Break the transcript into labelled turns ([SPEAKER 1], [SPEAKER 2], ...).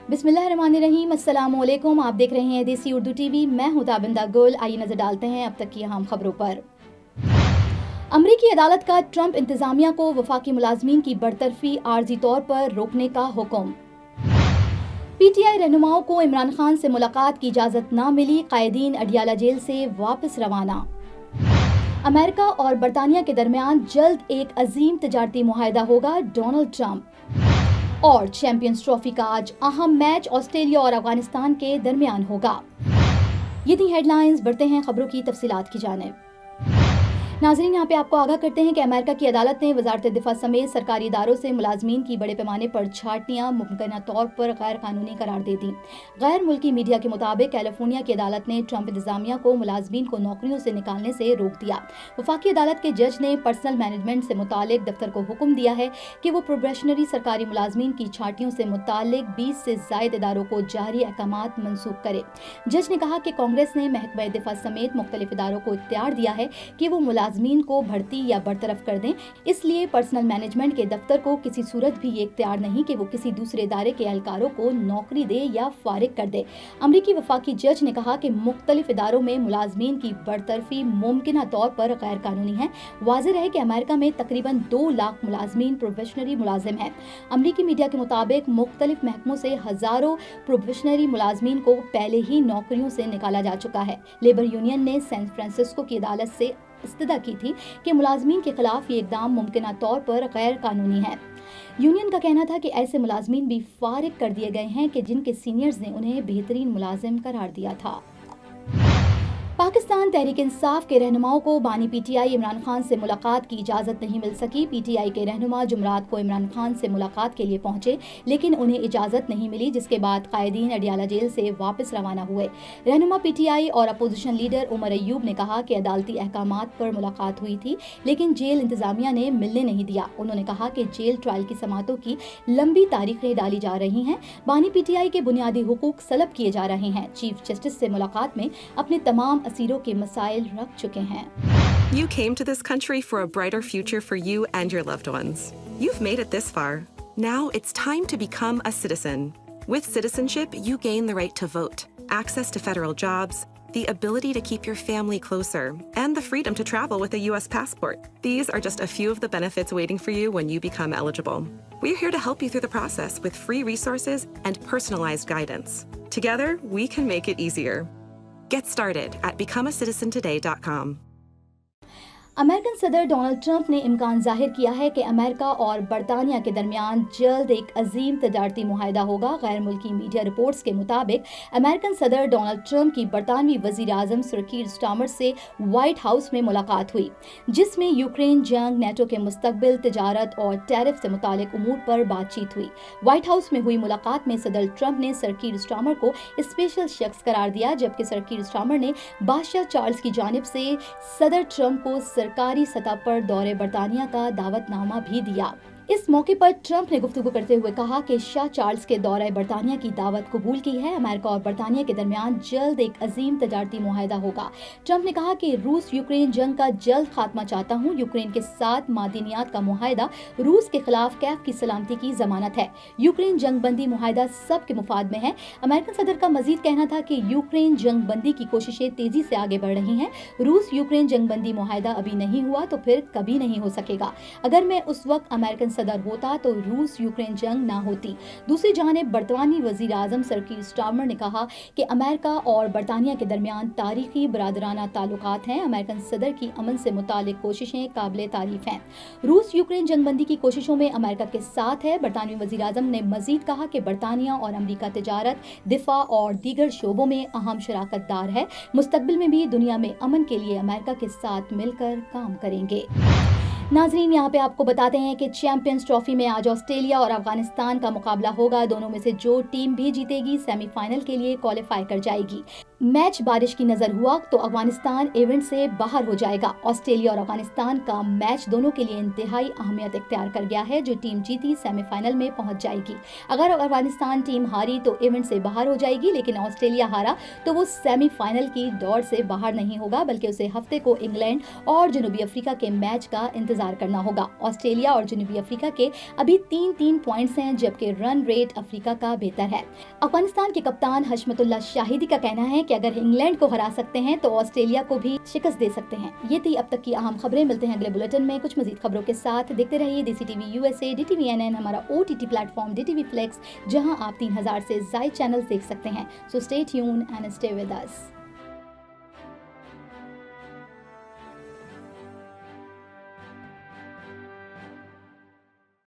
[SPEAKER 1] बिस्मिल्लाहिर्रहमानिर्रहीम, अस्सलाम वालेकुम। आप देख रहे हैं देसी उर्दू टीवी। मैं हूं ताबिंदा गुल। आइए नजर डालते हैं अब तक की अहम खबरों पर। अमरीकी अदालत का ट्रंप इंतजामिया को वफाकी मुलाजमीन की बरतरफी आर्जी तौर पर रोकने का हुक्म। पीटीआई रहनुमाओं को इमरान खान से मुलाकात की इजाजत न मिली, कायदीन अडियाला जेल से वापस रवाना। अमेरिका और बरतानिया के दरमियान जल्द एक अजीम तजारती मुआहदा होगा, डोनाल्ड ट्रंप। और चैंपियंस ट्रॉफी का आज अहम मैच ऑस्ट्रेलिया और अफगानिस्तान के दरमियान होगा। ये थी हेडलाइंस। बढ़ते हैं खबरों की तफसीलात की जानिब। नाजरीन, यहाँ पे आपको आगाह करते हैं कि अमेरिका की अदालत ने वजारत दिफा समेत सरकारी इदारों से मुलाजमीन की बड़े पैमाने पर छांटियां मुमकिना तौर पर गैर कानूनी करार दे दी। गैर मुल्की मीडिया के मुताबिक कैलिफोर्निया की अदालत ने ट्रंप इंतजामिया को मुलाजमीन को नौकरियों से निकालने से रोक दिया। वफाकी अदालत के जज ने पर्सनल मैनेजमेंट से मुतालिक दफ्तर को हुक्म दिया है कि वो प्रोबेशनरी सरकारी मुलाजमीन की छांटियों से मुतालिक 20 से जायद इदारों को जारी अहकामात मनसूख करे। जज ने कहा कि कांग्रेस ने महकमा दिफा समेत मुख्तलिफ इदारों को इख्तियार दिया है कि वो मुलाजमीन को भर्ती या बरतरफ कर दें, इसलिए पर्सनल मैनेजमेंट के दफ्तर को किसी सूरत भी ये इख्तियार नहीं कि वो किसी दूसरे इदारे के एहलकारों को नौकरी दे या फारिग कर दे। अमरीकी वफाकी जज ने कहा कि मुख्तलिफ इदारों में मुलाजमीन की बरतरफी मुमकिना तौर पर गैर कानूनी है। वाज़ेह है कि अमेरिका में तकरीबन 2 लाख मुलाजमीन प्रोबेशनरी मुलाजिम हैं। अमरीकी मीडिया के मुताबिक मुख्तलिफ महकमों से हजारों प्रोबेशनरी मुलाजमीन को पहले ही नौकरियों से निकाला जा चुका है। लेबर यूनियन ने सैन फ्रांसिस्को की अदालत से इस्तदा की थी कि मुलाजमीन के खिलाफ ये इकदाम मुमकिना तौर पर गैर कानूनी है। यूनियन का कहना था कि ऐसे मुलाजमीन भी फारिग कर दिए गए हैं कि जिनके सीनियर्स ने उन्हें बेहतरीन मुलाजिम करार दिया था। पाकिस्तान तहरीक इंसाफ के रहनुमाओं को बानी पीटीआई इमरान खान से मुलाकात की इजाज़त नहीं मिल सकी। पीटीआई के रहनुमा जुमरात को इमरान खान से मुलाकात के लिए पहुंचे, लेकिन उन्हें इजाज़त नहीं मिली, जिसके बाद कायदीन अडियाला जेल से वापस रवाना हुए। रहनुमा पीटीआई और अपोजिशन लीडर उमर अयूब ने कहा कि अदालती अहकामात पर मुलाकात हुई थी, लेकिन जेल इंतजामिया ने मिलने नहीं दिया। उन्होंने कहा कि जेल ट्रायल की समातों की लंबी तारीखें डाली जा रही हैं। बानी पीटीआई के बुनियादी हुकूक सलब किए जा रहे हैं। चीफ जस्टिस से मुलाकात में अपने तमाम असीरों के मसाइल रख चुके हैं।
[SPEAKER 2] You came to this country for a brighter future for you and your loved ones. You've made it this far. Now it's time to become a citizen. With citizenship, you gain the right to vote, access to federal jobs, the ability to keep your family closer, and the freedom to travel with a U.S. passport. These are just a few of the benefits waiting for you when you become eligible. We're here to help you through the process with free resources and personalized guidance. Together, we can make it easier. Get started at becomeacitizentoday.com.
[SPEAKER 1] American सदर Donald Trump ने इम्कान जाहिर किया है कि America और बरतानिया के दरमियान जल्द एक अजीम तजारती मुआहदा होगा। गैर मुल्की मीडिया रिपोर्ट्स के मुताबिक अमेरिकन सदर डोनाल्ड ट्रंप की बरतानवी वजीर आजम सर कीर स्टार्मर से व्हाइट हाउस में मुलाकात हुई, जिसमें यूक्रेन जंग, नेटो के मुस्तकबिल, तिजारत और टैरिफ से मुतालिक उमूर पर बातचीत हुई। व्हाइट हाउस में हुई मुलाकात में सदर ट्रंप ने सर कीर स्टार्मर को स्पेशल शख्स करार दिया, जबकि सर कीर स्टार्मर ने बादशाह चार्ल्स की जानिब से सदर ट्रंप को सरकारी सतह पर दौरे बरतानिया का दावतनामा भी दिया। इस मौके पर ट्रंप ने गुफ्तगू करते हुए कहा कि शाह चार्ल्स के दौरे बरतानिया की दावत कबूल की है। अमेरिका और बरतानिया के दरमियान जल्द एक अजीम तजारती मुआहदा होगा। ट्रंप ने कहा कि रूस यूक्रेन जंग का जल्द खात्मा चाहता हूँ। यूक्रेन के साथ मादनियात का मुआहदा रूस के खिलाफ कैफ की सलामती की जमानत है। यूक्रेन जंग बंदी मुआहदा सबके मुफाद में है। अमेरिकन सदर का मजीद कहना था कि यूक्रेन जंग बंदी की कोशिशें तेजी से आगे बढ़ रही हैं। रूस यूक्रेन जंग बंदी मुआहदा अभी नहीं हुआ तो फिर कभी नहीं हो सकेगा। अगर मैं उस वक्त अमेरिकन सदर होता तो रूस यूक्रेन जंग ना होती। दूसरी जानिब बरतानी वजीर आजम सर कीर स्टार्मर ने कहा कि अमेरिका और बरतानिया के दरमियान तारीखी बरादराना ताल्लुकात हैं। अमेरिकन सदर की अमन से मुतालिक कोशिशें काबिल तारीफ हैं। रूस यूक्रेन जंगबंदी की कोशिशों में अमेरिका के साथ है। बरतानवी वजीर आजम ने मजीद कहा कि बरतानिया और अमरीका तिजारत, दिफा और दीगर शोबों में अहम शराकतदार है। मुस्तकबिल में भी दुनिया में अमन के लिए अमेरिका के साथ मिलकर काम करेंगे। नाजरीन, यहाँ पे आपको बताते हैं कि चैंपियंस ट्रॉफी में आज ऑस्ट्रेलिया और अफगानिस्तान का मुकाबला होगा। दोनों में से जो टीम भी जीतेगी सेमीफाइनल के लिए क्वालिफाई कर जाएगी। मैच बारिश की नजर हुआ तो अफगानिस्तान इवेंट से बाहर हो जाएगा। ऑस्ट्रेलिया और अफगानिस्तान का मैच दोनों के लिए इंतहाई अहमियत इख्तियार कर गया है। जो टीम जीती सेमीफाइनल में पहुंच जाएगी। अगर अफगानिस्तान टीम हारी तो इवेंट से बाहर हो जाएगी, लेकिन ऑस्ट्रेलिया हारा तो वो सेमीफाइनल की दौड़ से बाहर नहीं होगा, बल्कि उसे हफ्ते को इंग्लैंड और जनूबी अफ्रीका के मैच का इंतजार करना होगा। ऑस्ट्रेलिया और जनूबी अफ्रीका के अभी 3-3 पॉइंट्स हैं, जबकि रन रेट अफ्रीका का बेहतर है। अफगानिस्तान के कप्तान हशमतुल्लाह शाहिदी का कहना है कि अगर इंग्लैंड को हरा सकते हैं तो ऑस्ट्रेलिया को भी शिकस्त दे सकते हैं। ये थी अब तक की अहम खबरें। मिलते हैं अगले बुलेटिन में कुछ मजीद खबरों के साथ। देखते रहिए देसी टीवी USA, DTV NN, हमारा OTT प्लेटफॉर्म DTV Flex, जहां आप 3000 से ज्यादा चैनल देख सकते हैं। So stay tuned and stay with us.